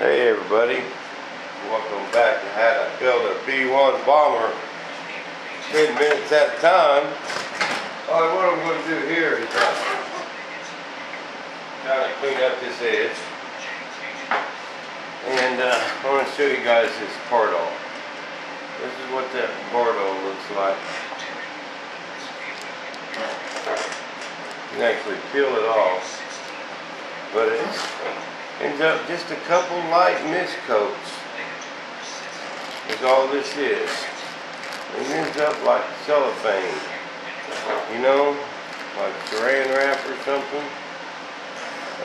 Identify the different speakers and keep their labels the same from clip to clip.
Speaker 1: Hey everybody, welcome back to how to build a B-1 bomber 10 minutes at a time. Alright, what I'm going to do here is kind of clean up this edge. And I want to show you guys this portal. This is what that portal looks like. You can actually peel it off, but it ends up just a couple light mist coats. Is all this is. It ends up like cellophane, you know, like saran wrap or something.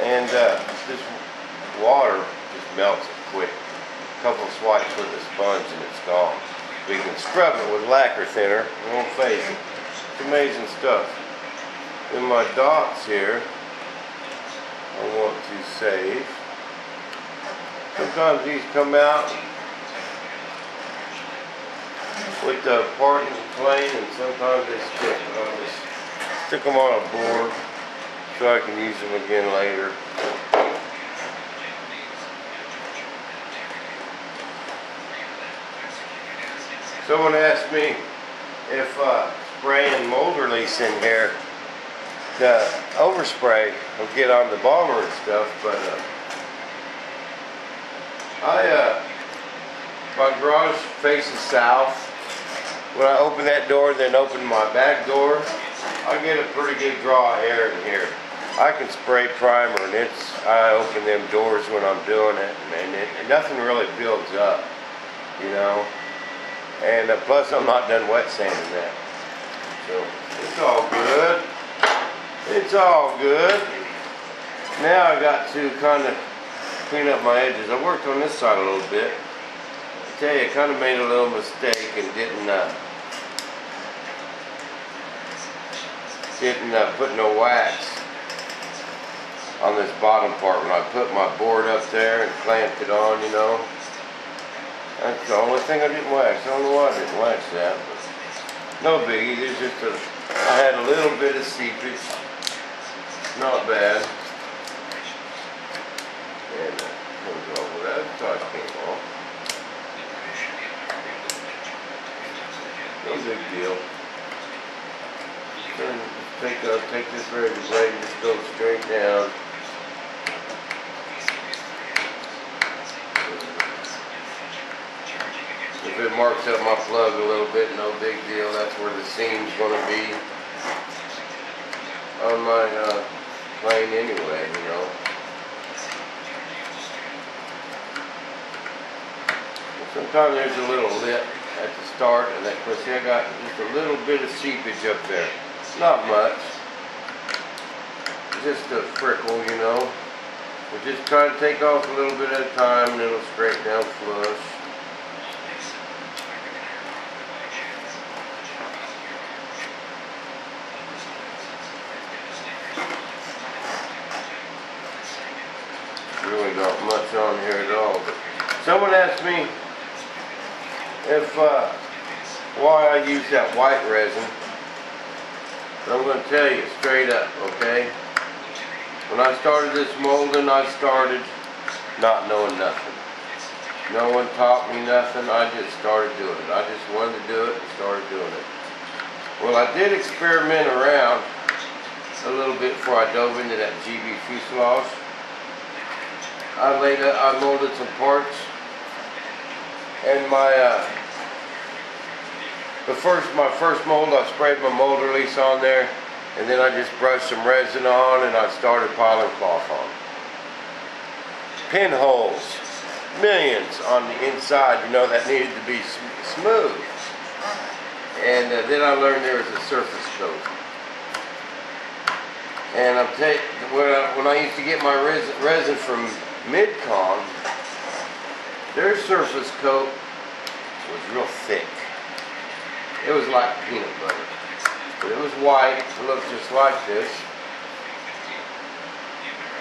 Speaker 1: And this water just melts it quick. A couple swipes with a sponge and it's gone. We can scrub it with lacquer thinner. It won't fade it. It's amazing stuff. In my dots here, I want to save. Sometimes these come out with the parting plane, and sometimes they stick. I'll just stick them on a board so I can use them again later. Someone asked me if spraying mold release in here, the overspray will get on the bomber and stuff, but my garage faces south. When I open that door, then open my back door, I get a pretty good draw of air in here. I can spray primer, and I open them doors when I'm doing it, and nothing really builds up, you know. And plus, I'm not done wet sanding that, so it's all good. It's all good. Now I got to kind of clean up my edges. I worked on this side a little bit. I tell you, I kind of made a little mistake and didn't put no wax on this bottom part when I put my board up there and clamped it on, you know. That's the only thing I didn't wax. I don't know why I didn't wax that, but no biggie. There's just I had a little bit of seepage. Not bad. And comes over that. The top came off. No big deal. Then take this razor blade and just go straight down. If it marks up my plug a little bit, no big deal. That's where the seam's going to be on my plane anyway, you know. Sometimes there's a little lip at the start, and of course, see, I got just a little bit of seepage up there. Not much. Just a frickle, you know. We just try to take off a little bit at a time, and it'll straighten down flush. Really not much on here at all. But someone asked me if why I use that white resin. I'm going to tell you straight up, okay? When I started this molding, I started not knowing nothing. No one taught me nothing. I just started doing it. I just wanted to do it and started doing it. Well, I did experiment around a little bit before I dove into that GB fuselage. I molded some parts, and my first mold, I sprayed my mold release on there, and then I just brushed some resin on, and I started piling cloth on. Pinholes, millions on the inside, you know, that needed to be smooth. And then I learned there was a surface coat. And I'm telling you, when I used to get my resin from Midcon, their surface coat was real thick. It was like peanut butter. But it was white. It looked just like this.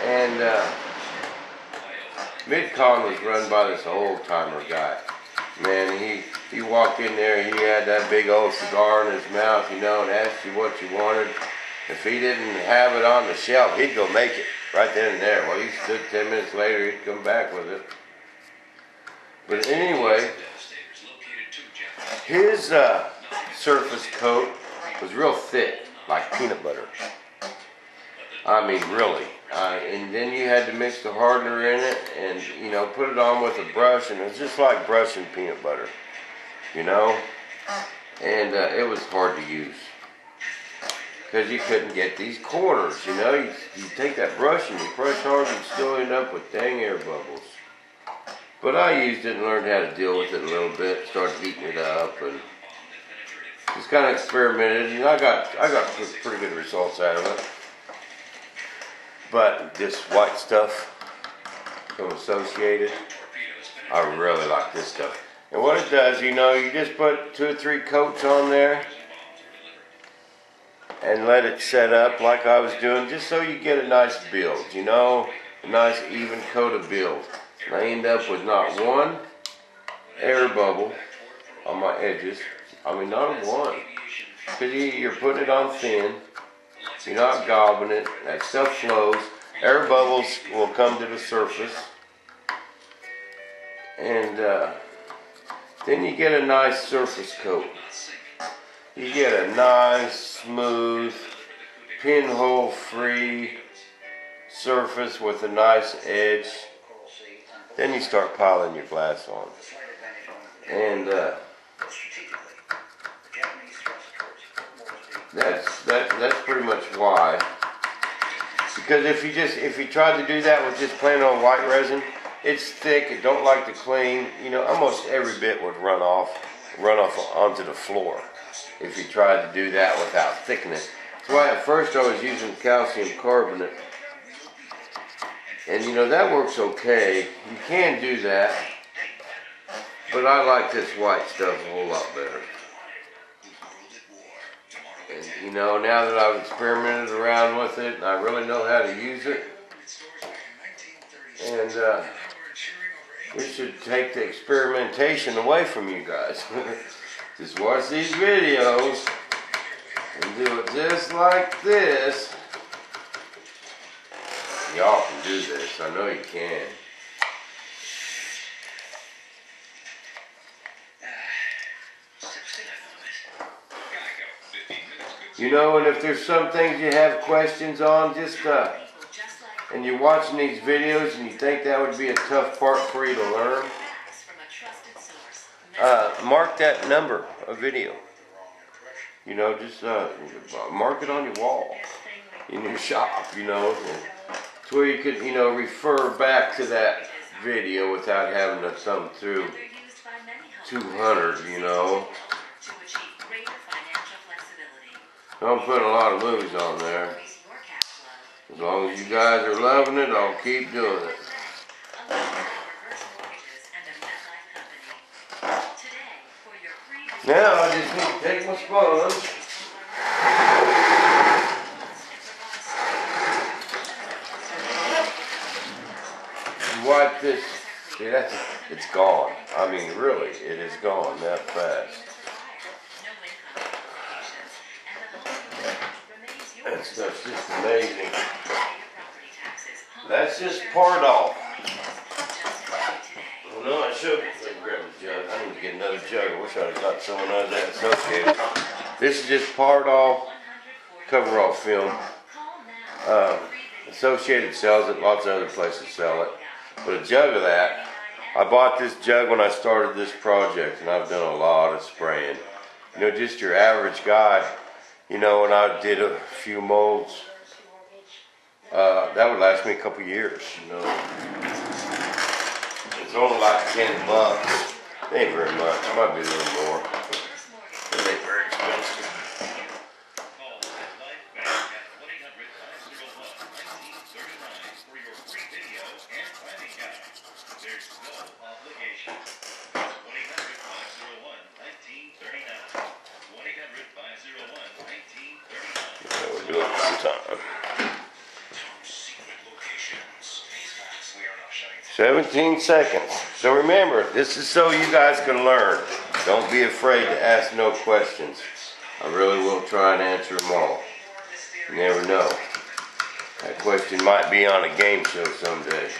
Speaker 1: And Midcon was run by this old-timer guy. Man, he walked in there, he had that big old cigar in his mouth, you know, and asked you what you wanted. If he didn't have it on the shelf, he'd go make it right then and there. Well, he stood 10 minutes later, he'd come back with it. But anyway, his surface coat was real thick, like peanut butter. I mean, really. And then you had to mix the hardener in it and, you know, put it on with a brush, and it was just like brushing peanut butter, you know? And it was hard to use because you couldn't get these corners, you know? You take that brush and you brush hard, you still end up with dang air bubbles. But I used it and learned how to deal with it a little bit, started heating it up, and just kind of experimented, and I got pretty good results out of it. But this white stuff from Associated, I really like this stuff. And what it does, you know, you just put 2 or 3 coats on there and let it set up like I was doing, just so you get a nice build, you know, a nice even coat of build. And I end up with not one air bubble on my edges. I mean, not one. Because you're putting it on thin. You're not gobbing it. That stuff flows. Air bubbles will come to the surface. And then you get a nice surface coat. You get a nice, smooth, pinhole-free surface with a nice edge. Then you start piling your glass on. And that's pretty much why. Because if you tried to do that with just plain old white resin, it's thick, it don't like to clean. You know, almost every bit would run off onto the floor if you tried to do that without thickening it. That's why at first I was using calcium carbonate. And you know, that works okay. You can do that. But I like this white stuff a whole lot better. And you know, now that I've experimented around with it, and I really know how to use it, and we should take the experimentation away from you guys. Just watch these videos and do it just like this. Y'all can do this. I know you can. You know, and if there's some things you have questions on, just and you're watching these videos and you think that would be a tough part for you to learn, mark that number of video. You know, just mark it on your wall in your shop, you know. It's where you could, you know, refer back to that video without having to thumb through 200, you know. I'm putting a lot of movies on there. As long as you guys are loving it, I'll keep doing it. Now I just need to take my sponge. Wipe this. See, it's gone. I mean, really, it is gone that fast. That stuff's just amazing. That's just part off. Well, no, I should. Let me grab a jug. I need to get another jug. I wish I'd have got someone out of that Associated. This is just part off, cover off film. Associated sells it. Lots of other places sell it. But a jug of that, I bought this jug when I started this project, and I've done a lot of spraying. You know, just your average guy, you know, when I did a few molds, that would last me a couple years, you know. It's only like $10. It ain't very much, it might be a little more. It ain't very expensive. We'll do it one time. 17 seconds. So remember, this is so you guys can learn. Don't be afraid to ask no questions. I really will try and answer them all. You never know. That question might be on a game show someday.